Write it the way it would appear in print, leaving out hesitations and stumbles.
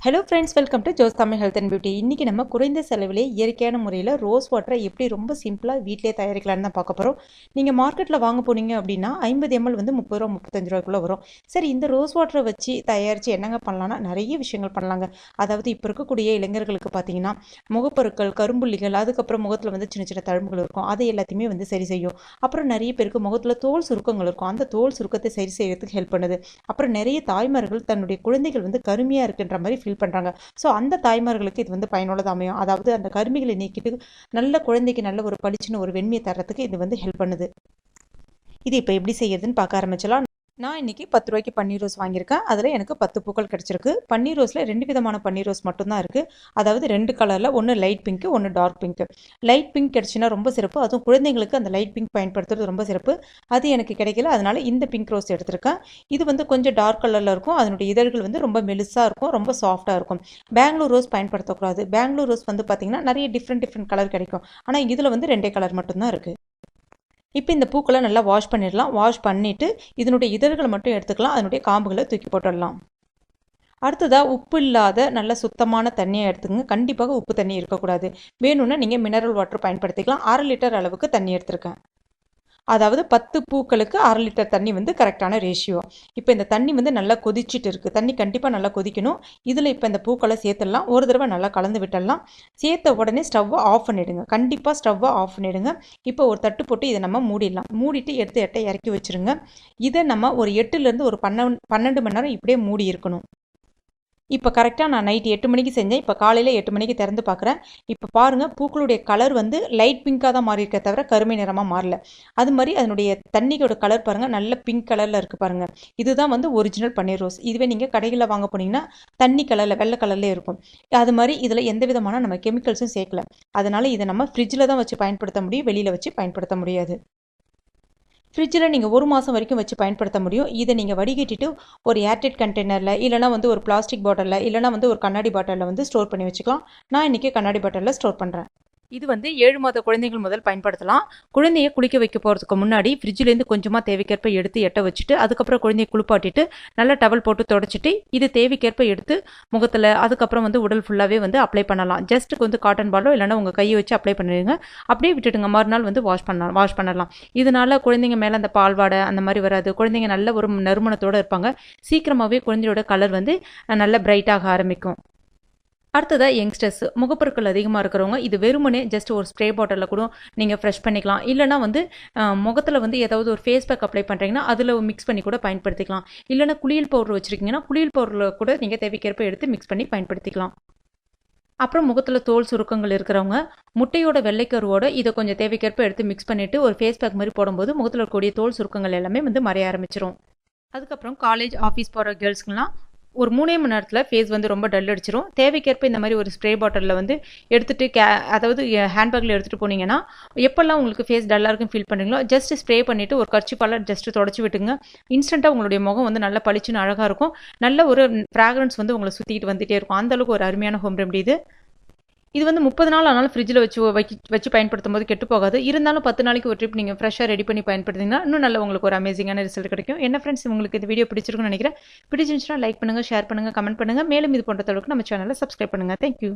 Hello friends, welcome to Jos Tamil health and beauty. இன்றைக்கி நம்ம குறைந்த செலவிலே இயற்கையான முறையில் ரோஸ் வாட்டரை எப்படி ரொம்ப சிம்பிளாக வீட்டிலே தயாரிக்கலான்னு தான் பார்க்க போகிறோம். நீங்கள் மார்க்கெட்டில் வாங்க போனீங்க அப்படின்னா 50 ml வந்து 30 ரூபா 35 ரூபாய்க்குள்ளே வரும். சரி, இந்த ரோஸ் வாட்டரை வச்சு தயாரித்து என்னங்க பண்ணலான்னா நிறைய விஷயங்கள் பண்ணலாங்க. அதாவது இப்போ இருக்கக்கூடிய இளைஞர்களுக்கு பார்த்தீங்கன்னா முகப்பொருட்கள், கரும்புள்ளிகள், அதுக்கப்புறம் முகத்தில் வந்து சின்ன சின்ன தழும்புகள் இருக்கும். அதை எல்லாத்தையுமே வந்து சரி செய்யும். அப்புறம் நிறைய பேருக்கு முகத்தில் தோல் சுருக்கங்கள் இருக்கும். அந்த தோல் சுருக்கத்தை சரி செய்யறதுக்கு ஹெல்ப் பண்ணுது. அப்புறம் நிறைய தாய்மார்கள் தன்னுடைய குழந்தைகள் வந்து கருமையாக இருக்குன்ற மாதிரி ஃபீல் பண்ணுறாங்க. ஸோ அந்த தாய்மார்களுக்கு இது வந்து பயனுள்ளதாக அமையும். அதாவது அந்த கருமிகளை நீக்கிட்டு நல்ல குழந்தைக்கு நல்ல ஒரு பளிச்சுன்னு ஒரு வெண்மையை தரத்துக்கு இது வந்து ஹெல்ப் பண்ணுது. இது இப்போ எப்படி செய்யறதுன்னு பார்க்க ஆரம்பிச்சலாம். நான் இன்றைக்கி 10 ரூபாய்க்கு பன்னீர் ரோஸ் வாங்கியிருக்கேன். அதில் எனக்கு 10 பூக்கள் கிடச்சிருக்கு. பன்னீர் ரோஸில் 2 விதமான பன்னீர் ரோஸ் மட்டும்தான் இருக்குது. அதாவது 2 கலரில், ஒன்று லைட் பிங்க்கு, ஒன்று டார்க் பிங்க்கு. லைட் பிங்க் கிடச்சின்னா ரொம்ப சிறப்பு. அதுவும் குழந்தைங்களுக்கு அந்த லைட் பிங்க் பயன்படுத்துறது ரொம்ப சிறப்பு. அது எனக்கு கிடைக்கல, அதனால் இந்த பிங்க் ரோஸ் எடுத்திருக்கேன். இது வந்து கொஞ்சம் டார்க் கலரில் இருக்கும். அதனுடைய இதழ்கள் வந்து ரொம்ப மெலிசாக இருக்கும், ரொம்ப சாஃப்டாக இருக்கும். பெங்களூர் ரோஸ் பயன்படுத்தக்கூடாது. பெங்களூர் ரோஸ் வந்து பார்த்திங்கன்னா நிறைய டிஃப்ரெண்ட் கலர் கிடைக்கும். ஆனால் இதில் வந்து 2 கலர் மட்டும்தான் இருக்குது. இப்போ இந்த பூக்களை நல்லா வாஷ் பண்ணிடலாம். வாஷ் பண்ணிவிட்டு இதனுடைய இதழ்களை மட்டும் எடுத்துக்கலாம். அதனுடைய காம்புகளை தூக்கி போட்டுடலாம். அடுத்ததாக உப்பு இல்லாத நல்ல சுத்தமான தண்ணியை எடுத்துக்கங்க. கண்டிப்பாக உப்பு தண்ணி இருக்கக்கூடாது. வேணும்னா நீங்கள் மினரல் வாட்டர் பயன்படுத்திக்கலாம். 1/2 லிட்டர் அளவுக்கு தண்ணி எடுத்திருக்கேன். அதாவது 10 பூக்களுக்கு 1/2 லிட்டர் தண்ணி வந்து கரெக்டான ரேஷியோ. இப்போ இந்த தண்ணி வந்து நல்லா கொதிச்சுட்டு இருக்குது. தண்ணி கண்டிப்பாக நல்லா கொதிக்கணும். இதில் இப்போ இந்த பூக்களை சேர்த்துடலாம். ஒரு தடவை நல்லா கலந்து விட்டுடலாம். சேர்த்த உடனே ஸ்டவ்வை ஆஃப் பண்ணிவிடுங்க. கண்டிப்பாக ஸ்டவ்வை ஆஃப் பண்ணிவிடுங்க. இப்போ ஒரு தட்டு போட்டு இதை நம்ம மூடிடலாம். மூடிட்டு எடுத்து எட்டை இறக்கி வச்சுருங்க. இதை நம்ம ஒரு 8லேருந்து ஒரு 12 மணி நேரம் இப்படியே மூடி இருக்கணும். இப்போ கரெக்டாக நான் நைட்டு 8 மணிக்கு செஞ்சேன். இப்போ காலையில் 8 மணிக்கு திறந்து பார்க்குறேன். இப்போ பாருங்கள், பூக்களுடைய கலர் வந்து லைட் பிங்காக தான் மாறி இருக்க தவிர கருமை நிறமாக மாறல. அது மாதிரி அதனுடைய தண்ணியோட கலர் பாருங்கள், நல்ல பிங்க் கலரில் இருக்குது பாருங்கள். இதுதான் வந்து ஒரிஜினல் பன்னீர் ரோஸ். இதுவே நீங்கள் கடைகளில் வாங்க போனீங்கன்னா தண்ணி கலரில் வெள்ளை கலர்லேயே இருக்கும். அது மாதிரி இதில் எந்த விதமான நம்ம கெமிக்கல்ஸும் சேர்க்கல. அதனால் இதை நம்ம ஃப்ரிட்ஜில் தான் வச்சு பயன்படுத்த முடியும், வெளியில் வச்சு பயன்படுத்த முடியாது. ஃப்ரிட்ஜில் நீங்கள் 1 மாதம் வரைக்கும் வச்சு பயன்படுத்த முடியும். இதை நீங்கள் வடிகட்டிட்டு ஒரு ஏர்டைட் கண்டெய்னரில், இல்லைனா வந்து ஒரு பிளாஸ்டிக் பாட்டிலில், இல்லைனா வந்து ஒரு கண்ணாடி பாட்டிலில் வந்து ஸ்டோர் பண்ணி வச்சுக்கலாம். நான் இன்றைக்கி கண்ணாடி பாட்டிலில் ஸ்டோர் பண்ணுறேன். இது வந்து 7 மாத குழந்தைகள் முதல் பயன்படுத்தலாம். குழந்தையை குளிக்க வைக்க போகிறதுக்கு முன்னாடி ஃப்ரிட்ஜிலேருந்து கொஞ்சமாக தேவைக்கேற்ப எடுத்து எட்ட வச்சுட்டு, அதுக்கப்புறம் குழந்தையை குளிப்பாட்டிட்டு நல்லா டவல் போட்டு தொடச்சிட்டு, இது தேவைக்கேற்ப எடுத்து முகத்தில், அதுக்கப்புறம் வந்து உடல் ஃபுல்லாகவே வந்து அப்ளை பண்ணலாம். ஜஸ்ட்டுக்கு வந்து காட்டன் பாலோ இல்லைனா உங்கள் கையை வச்சு அப்ளை பண்ணிடுங்க. அப்படியே விட்டுடுங்க. மறுநாள் வந்து வாஷ் பண்ணலாம். இதனால் குழந்தைங்க மேலே அந்த பால்வாடை அந்த மாதிரி வராது. குழந்தைங்க நல்ல ஒரு நறுமணத்தோடு இருப்பாங்க. சீக்கிரமாகவே குழந்தையோட கலர் வந்து நல்ல பிரைட்டாக ஆரம்பிக்கும். அடுத்ததாக யங்ஸ்டர்ஸ், முகப்பொருட்கள் அதிகமாக இருக்கிறவங்க இது வெறுமனே ஜஸ்ட் ஒரு ஸ்ப்ரே பாட்டிலில் கூட நீங்கள் ஃப்ரெஷ் பண்ணிக்கலாம். இல்லைனா வந்து முகத்தில் வந்து ஏதாவது ஒரு ஃபேஸ் பேக் அப்ளை பண்ணுறீங்கன்னா அதில் மிக்ஸ் பண்ணி கூட பயன்படுத்திக்கலாம். இல்லைனா குளியல் பவுடர் வச்சுருக்கீங்கன்னா குளியல் பவுடரில் கூட நீங்கள் தேவைக்கேற்ப எடுத்து மிக்ஸ் பண்ணி பயன்படுத்திக்கலாம். அப்புறம் முகத்தில் தோல் சுருக்கங்கள் இருக்கிறவங்க முட்டையோட வெள்ளைக்கருவோட இதை கொஞ்சம் தேவைக்கேற்ப எடுத்து மிக்ஸ் பண்ணிவிட்டு ஒரு ஃபேஸ் பேக் மாதிரி போடும்போது முகத்தில் இருக்கக்கூடிய தோல் சுருக்கங்கள் எல்லாமே வந்து மறைய ஆரம்பிச்சிடும். அதுக்கப்புறம் காலேஜ், ஆஃபீஸ் போகிற கேர்ள்ஸ்க்குலாம் ஒரு 3 மணி நேரத்தில் ஃபேஸ் வந்து ரொம்ப டல் அடிச்சிடும். தேவைக்கேற்ப இந்த மாதிரி ஒரு ஸ்ப்ரே பாட்டிலில் வந்து எடுத்துகிட்டு அதாவது ஹேண்ட்பேக்கில் எடுத்துகிட்டு போனீங்கன்னா எப்போல்லாம் உங்களுக்கு ஃபேஸ் டல்லாக இருக்குன்னு ஃபீல் பண்ணுறீங்களோ ஜஸ்ட் ஸ்ப்ரே பண்ணிவிட்டு ஒரு கர்ச்சிப்பால் ஜஸ்ட்டு தொடச்சி விட்டுங்க. இன்ஸ்டண்ட்டாக உங்களுடைய முகம் வந்து நல்லா பளிச்சுன்னு அழகாக இருக்கும். நல்ல ஒரு ஃப்ராக்ரன்ஸ் வந்து உங்களை சுற்றிக்கிட்டு வந்துகிட்டே இருக்கும். அந்தளவுக்கு ஒரு அருமையான ஹோம் ரெமெடி இது. இது வந்து 30 நாள் ஆனாலும் ஃப்ரிட்ஜில் வச்சு பயன்படுத்தும் போது கெட்டு போகாது. இருந்தாலும் 10 நாளைக்கு ஒரு ட்ரிப் நீங்கள் ஃப்ரெஷ்ஷாக ரெடி பண்ணி பயன்படுத்திங்கன்னா இன்னும் நல்ல உங்களுக்கு ஒரு அமேசிங்கான ரிசல்ட் கிடைக்கும். என்ன ஃப்ரெண்ட்ஸ், உங்களுக்கு இந்த வீடியோ பிடிச்சிருக்குன்னு நினைக்கிறேன். பிடிச்சிருந்துச்சுன்னா லைக் பண்ணுங்கள், ஷேர் பண்ணுங்கள், கமெண்ட் பண்ணுங்கள். மேலும் இது போன்ற தளவுக்கு நம்ம சேனலை சப்ஸ்கிரைப் பண்ணுங்கள். தேங்க்யூ.